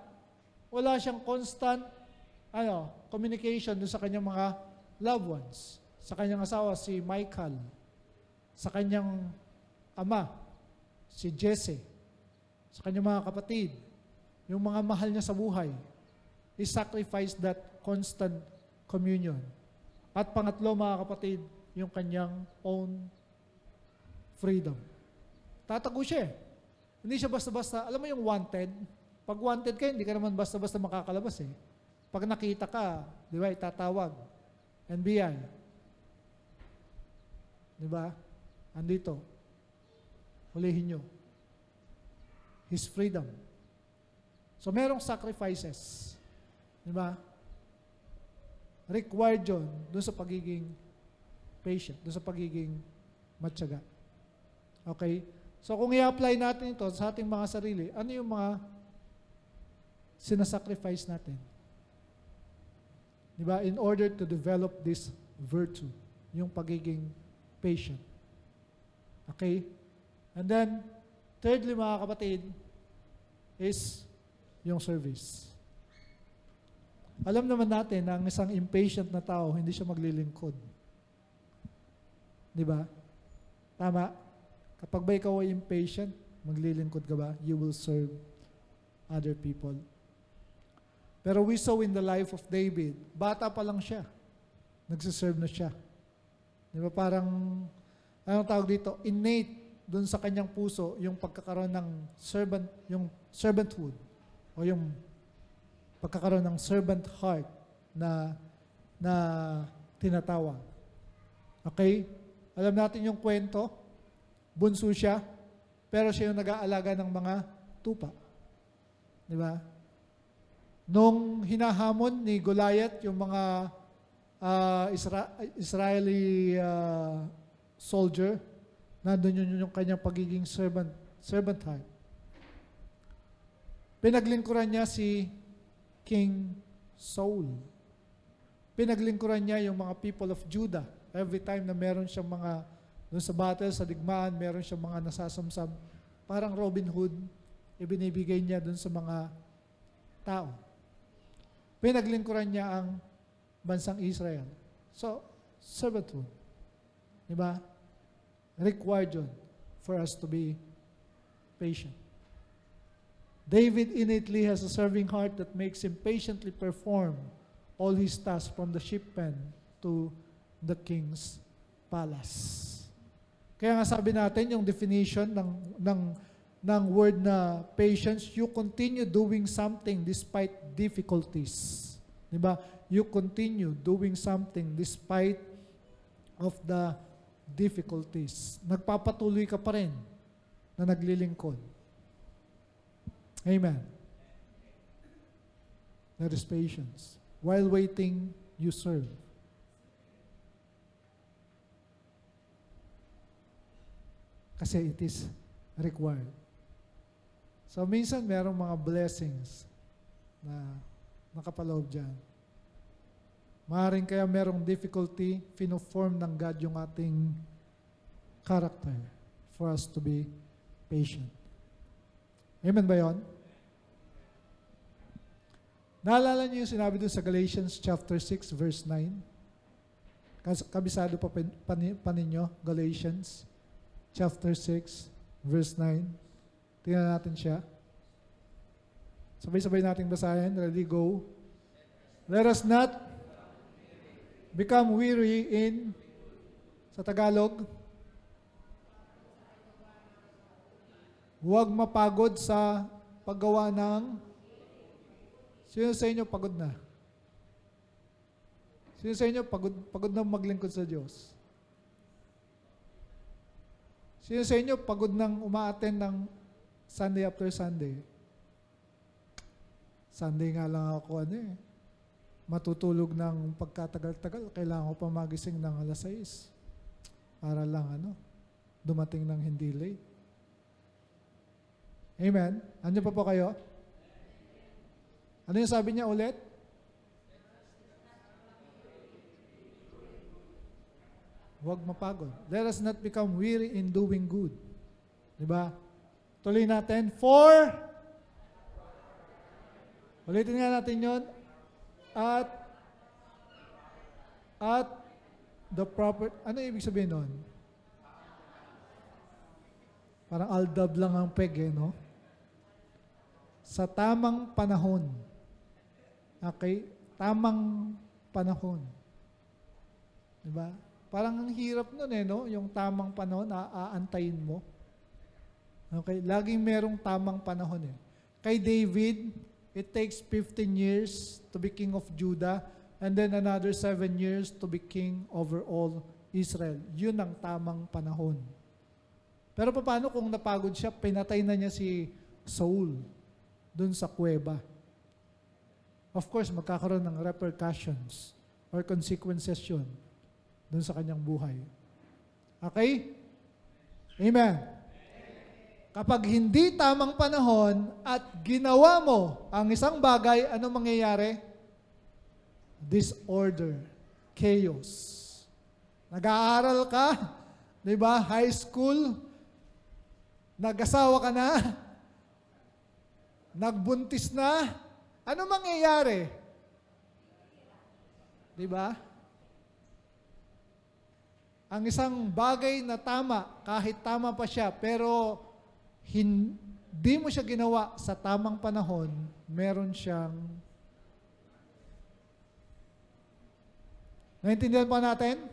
wala siyang constant communication dun sa kanyang mga loved ones. Sa kanyang asawa, si Michal. Sa kanyang ama, si Jesse. Sa kanyang mga kapatid. Yung mga mahal niya sa buhay. He sacrificed that constant communion. At pangatlo, mga kapatid, yung kanyang own freedom. Tatago siya. Hindi siya basta-basta, alam mo yung wanted? Pag wanted ka, hindi ka naman basta-basta makakalabas eh. Pag nakita ka, di ba, itatawag. NBI. Di ba? Andito. Hulihin nyo. His freedom. So, merong sacrifices. Di ba? Required yun doon sa pagiging patient, doon sa pagiging matyaga. Okay? So, kung i-apply natin ito sa ating mga sarili, ano yung mga sinasacrifice natin? Diba? In order to develop this virtue, yung pagiging patient. Okay? And then, thirdly, mga kapatid, is yung service. Alam naman natin na ang isang impatient na tao, hindi siya maglilingkod. Diba? Tama? Kapag ba ikaw ay impatient, maglilingkod ka ba? You will serve other people. Pero we saw in the life of David, bata pa lang siya. Nagsiserve na siya. Di ba parang, anong tawag dito? Innate dun sa kanyang puso yung pagkakaroon ng yung servanthood o yung pagkakaroon ng servant heart na tinatawag. Okay? Alam natin yung kwento, bunso siya, pero siya yung nag-aalaga ng mga tupa. Di ba? Nung hinahamon ni Goliath yung mga Israeli soldier, nandun yun yung kanyang pagiging servant heart. Pinaglingkuran niya si King Saul. Pinaglingkuran niya yung mga people of Judah. Every time na meron siyang mga, doon sa battle, sa digmaan, meron siyang mga nasasamsam. Parang Robin Hood, ibinibigay niya doon sa mga tao. Pinaglingkuran niya ang bansang Israel. So, servanthood. Diba? Required yun for us to be patient. David innately has a serving heart that makes him patiently perform all his tasks from the sheep pen to the king's palace. Kaya nga sabi natin, yung definition ng word na patience, you continue doing something despite difficulties. Diba? You continue doing something despite of the difficulties. Nagpapatuloy ka pa rin na naglilingkod. Amen. There is patience. While waiting, you serve. Kasi it is required. So, minsan merong mga blessings na nakapaloob dyan. Maaaring kaya merong difficulty, fino-form ng God yung ating character for us to be patient. Amen ba yun? Naalala niyo yung sinabi doon sa Galatians chapter 6, verse 9? Kabisado pa ninyo, Galatians chapter 6, verse 9. Tingnan natin siya. Sabay-sabay nating basahin. Ready, go. Let us not become weary in, sa Tagalog, huwag mapagod sa paggawa ng, sino sa inyo pagod na? Sino sa inyo pagod na maglingkod sa Diyos? Sino sa inyo pagod nang umaattend ng Sunday after Sunday? Sunday nga lang ako matutulog ng pagkatagal-tagal. Kailangan ko pa magising ng alas 6 para lang dumating ng hindi late. Amen? Ano pa po kayo? Ano yung sabi niya ulit? Huwag mapagod. Let us not become weary in doing good. Diba? Tuloy natin. Ulitin nga natin yon. At the proper, ano ibig sabihin nun? Parang aldab lang ang peg no? Sa tamang panahon. Okay? Tamang panahon. Diba? Parang ang hirap nun no? Yung tamang panahon, aantayin mo. Okay? Laging merong tamang panahon Kay David, it takes 15 years to be king of Judah and then another 7 years to be king over all Israel. Yun ang tamang panahon. Pero paano kung napagod siya, pinatay na niya si Saul dun sa kuweba? Of course, magkakaroon ng repercussions or consequences yun dun sa kanyang buhay. Okay? Amen. Kapag hindi tamang panahon at ginawa mo ang isang bagay, ano mangyayari? Disorder. Chaos. Nag-aaral ka, di ba? High school. Nag-asawa ka na. Nagbuntis na. Ano mangyayari? Di ba? Ang isang bagay na tama, kahit tama pa siya, pero hindi mo siya ginawa sa tamang panahon, meron siyang... Naintindihan pa natin?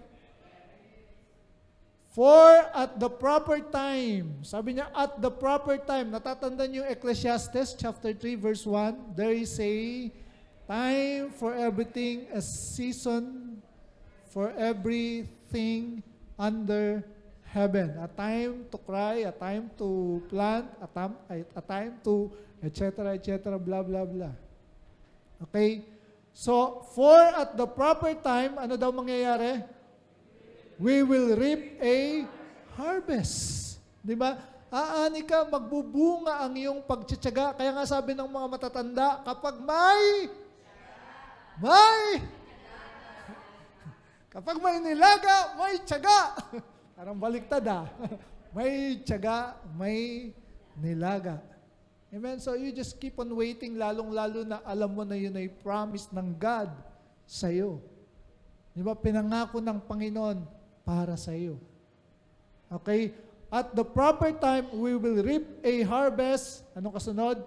For at the proper time, sabi niya, at the proper time, natatandaan yung Ecclesiastes chapter 3 verse 1, there is a time for everything, a season for everything under heaven. A time to cry, a time to plant, a time to etc., blah, blah, blah. Okay? So, for at the proper time, ano daw mangyayari? We will reap a harvest. Di ba? Aani ka, magbubunga ang iyong pagtsatsaga. Kaya nga sabi ng mga matatanda, kapag kapag may nilaga, may tsaga. Parang baliktad May tiyaga, may nilaga. Amen? So you just keep on waiting, lalong-lalo na alam mo na yun ay promise ng God sa'yo. Di ba? Pinangako ng Panginoon para sa'yo. Okay? At the proper time, we will reap a harvest. Anong kasunod?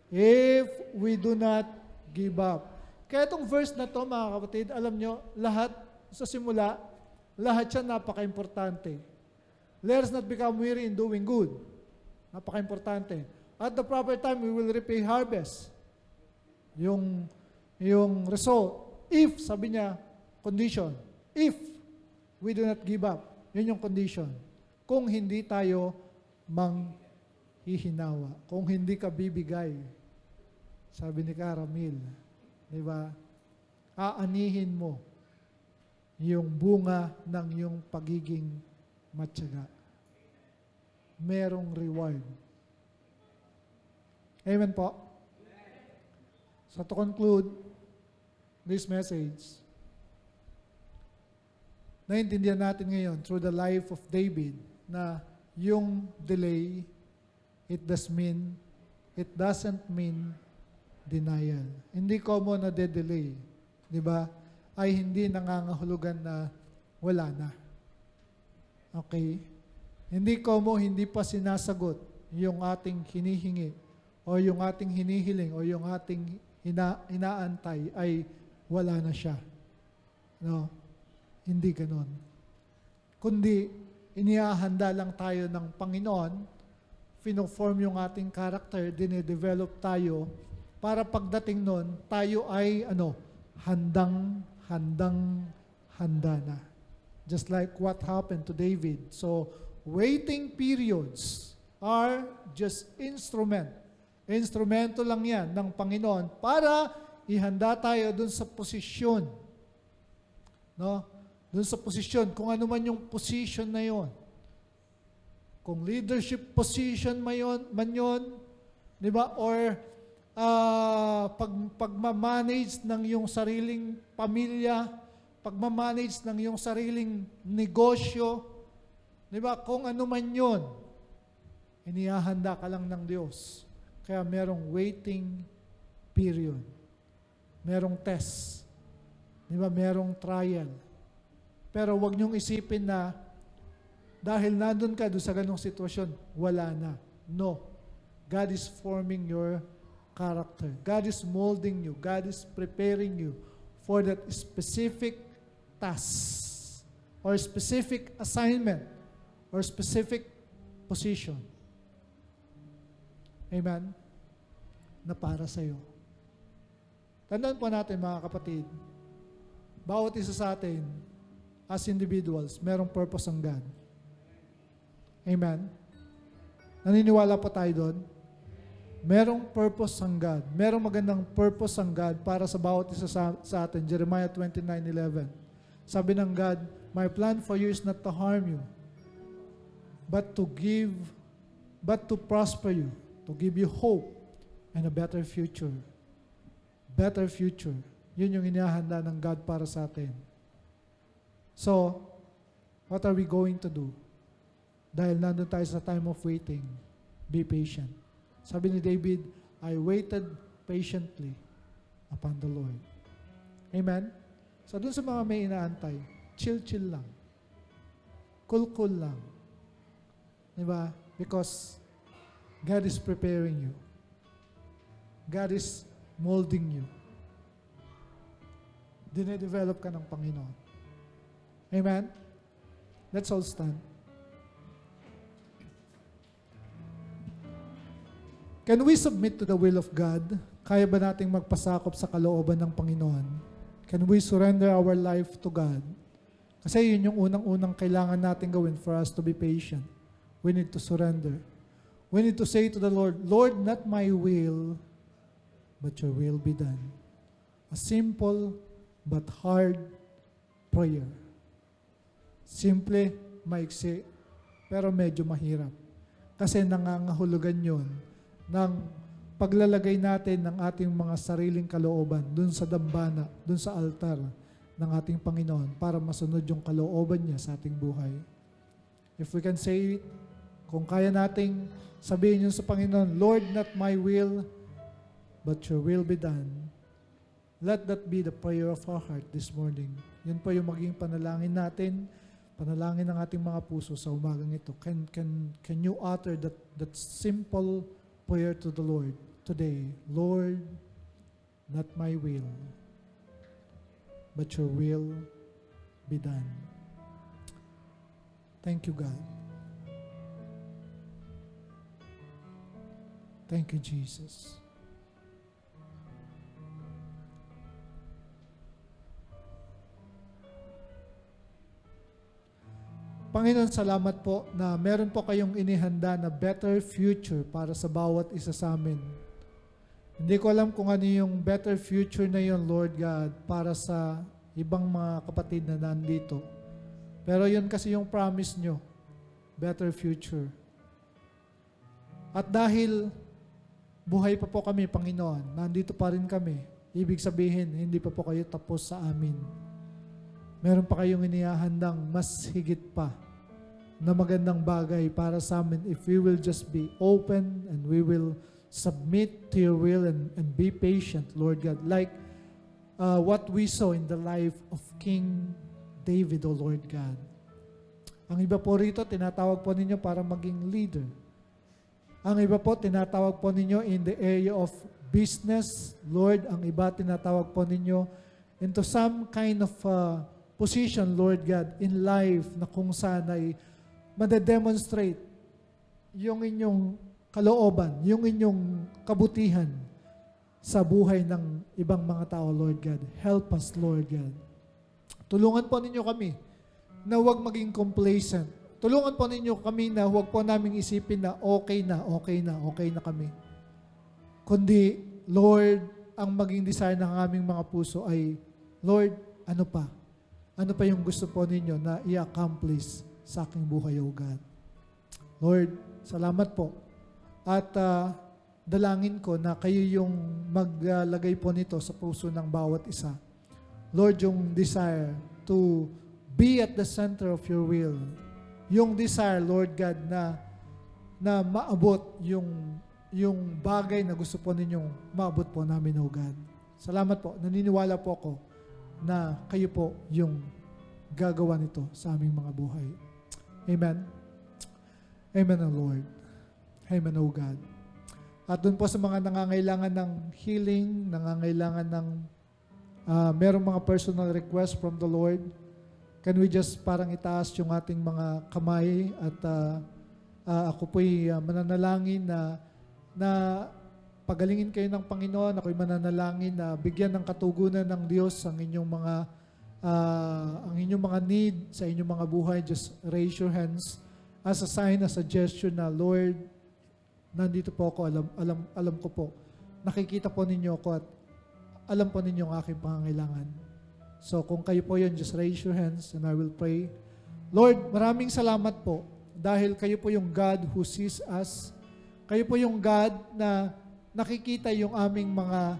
If we do not give up. Kaya itong verse na to, mga kapatid, alam nyo, lahat sa simula, lahat siya napaka-importante. Let us not become weary in doing good. Napaka-importante. At the proper time, we will reap a harvest. Yung result. If, sabi niya, condition. If we do not give up. Yun yung condition. Kung hindi tayo manghihinawa. Kung hindi ka bibigay. Sabi ni Caramil. Di ba? Aanihin mo yung bunga ng iyong pagiging matyaga. Merong reward. Amen po? So to conclude this message, naintindihan natin ngayon through the life of David na yung delay, it doesn't mean denial. Hindi ko mo na de-delay. Di ba? Ay hindi nangangahulugan na wala na. Okay? Hindi hindi pa sinasagot yung ating hinihingi o yung ating hinihiling o yung ating inaantay ay wala na siya. No? Hindi ganon. Kundi, inihahanda lang tayo ng Panginoon, fino-form yung ating character, dinedevelop tayo, para pagdating nun, tayo ay, handang-handa na. Just like what happened to David. So, waiting periods are just instrumento lang yan ng Panginoon para ihanda tayo dun sa posisyon. No? Dun sa posisyon, kung ano man yung position na yon. Kung leadership position man yon, di ba? Or pagmamanage ng iyong sariling pamilya, pagmamanage ng iyong sariling negosyo, di ba? Kung ano man yon, inihahanda ka lang ng Diyos. Kaya merong waiting period. Merong test. Di ba? Merong trial. Pero wag niyong isipin na dahil nandun ka doon sa ganong sitwasyon, wala na. No. God is forming your character. God is molding you. God is preparing you for that specific task or specific assignment or specific position. Amen? Na para sa iyo. Tandaan po natin mga kapatid, bawat isa sa atin, as individuals, merong purpose ang God. Amen? Naniniwala po tayo doon? Merong purpose ang God. Merong magandang purpose ang God para sa bawat isa sa atin. Jeremiah 29:11. Sabi ng God, "My plan for you is not to harm you, but to prosper you, to give you hope and a better future." Better future. Yun yung inihahanda ng God para sa atin. So, what are we going to do? Dahil nandun tayo sa time of waiting, be patient. Sabi ni David, I waited patiently upon the Lord. Amen? So, dun sa mga may inaantay, chill lang. Cool lang. Diba? Because God is preparing you. God is molding you. Dinedevelop ka ng Panginoon. Amen? Let's all stand. Can we submit to the will of God? Kaya ba nating magpasakop sa kalooban ng Panginoon? Can we surrender our life to God? Kasi yun yung unang-unang kailangan natin gawin for us to be patient. We need to surrender. We need to say to the Lord, Lord, not my will, but your will be done. A simple but hard prayer. Simple, maiksi, pero medyo mahirap. Kasi nangangahulugan yun ng paglalagay natin ng ating mga sariling kalooban dun sa dambana, dun sa altar ng ating Panginoon para masunod yung kalooban niya sa ating buhay. If we can say it, kung kaya nating sabihin yun sa Panginoon, Lord, not my will, but your will be done. Let that be the prayer of our heart this morning. Yun po yung maging panalangin natin, panalangin ng ating mga puso sa umagang ito. Can you utter that simple prayer to the Lord today? Lord, not my will, but your will be done. Thank you, God. Thank you, Jesus. Panginoon, salamat po na meron po kayong inihanda na better future para sa bawat isa sa amin. Hindi ko alam kung ano yung better future na yun, Lord God, para sa ibang mga kapatid na nandito. Pero yun kasi yung promise nyo, better future. At dahil buhay pa po kami, Panginoon, nandito pa rin kami, ibig sabihin, hindi pa po kayo tapos sa amin. Meron pa kayong inihahandang mas higit pa na magandang bagay para sa amin if we will just be open and we will submit to your will and be patient, Lord God. Like what we saw in the life of King David, O Lord God. Ang iba po rito, tinatawag po ninyo para maging leader. Ang iba po, tinatawag po ninyo in the area of business. Lord, ang iba, tinatawag po ninyo into some kind of position, Lord God, in life na kung saan ay madedemonstrate yung inyong kalooban, yung inyong kabutihan sa buhay ng ibang mga tao, Lord God. Help us, Lord God. Tulungan po ninyo kami na huwag maging complacent. Tulungan po ninyo kami na huwag po namin isipin na okay na kami. Kundi, Lord, ang maging desire ng aming mga puso ay, Lord, ano pa? Ano pa yung gusto po ninyo na i-accomplish sa aking buhay, O God? Lord, salamat po. At dalangin ko na kayo yung maglagay po nito sa puso ng bawat isa. Lord, yung desire to be at the center of your will. Yung desire, Lord God, na maabot yung bagay na gusto po ninyong maabot po namin, O God. Salamat po. Naniniwala po ako na kayo po yung gagawa nito sa aming mga buhay. Amen. Amen, O Lord. Amen, O God. At dun po sa mga nangangailangan ng healing, nangangailangan ng merong mga personal request from the Lord, can we just parang itaas yung ating mga kamay at ako po'y mananalangin na pagalingin kayo ng Panginoon. Ako'y mananalangin na bigyan ng katugunan ng Diyos ang inyong mga need sa inyong mga buhay. Just raise your hands as a sign, as a gesture na, Lord, nandito po ako, alam ko po. Nakikita po ninyo ako at alam po ninyo ang aking pangangailangan. So kung kayo po yun, just raise your hands and I will pray. Lord, maraming salamat po dahil kayo po yung God who sees us. Kayo po yung God na nakikita yung aming mga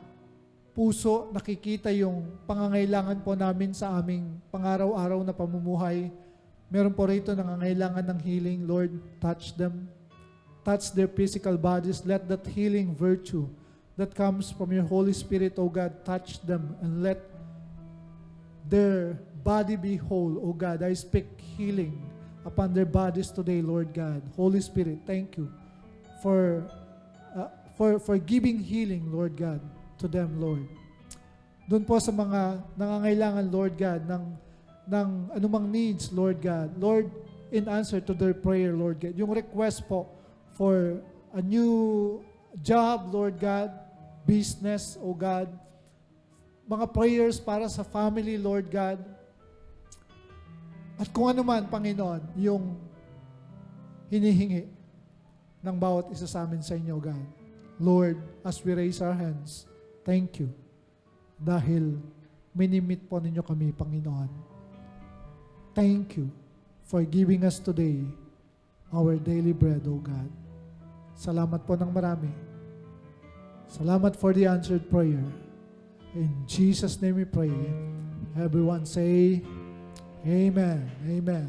puso, nakikita yung pangangailangan po namin sa aming pang-araw-araw na pamumuhay. Meron po rito nangangailangan ng healing. Lord, touch them. Touch their physical bodies. Let that healing virtue that comes from your Holy Spirit, O God, touch them and let their body be whole, O God. I speak healing upon their bodies today, Lord God. Holy Spirit, thank you for giving healing, Lord God, to them, Lord. Doon po sa mga nangangailangan, Lord God, ng anumang needs, Lord God. Lord, in answer to their prayer, Lord God, yung request po for a new job, Lord God, business, O God, mga prayers para sa family, Lord God, at kung ano man, Panginoon, yung hinihingi ng bawat isa sa amin sa inyo, God. Lord, as we raise our hands, thank you dahil minimit po ninyo kami, Panginoon. Thank you for giving us today our daily bread, O God. Salamat po ng marami. Salamat for the answered prayer. In Jesus' name we pray. Everyone say, Amen. Amen.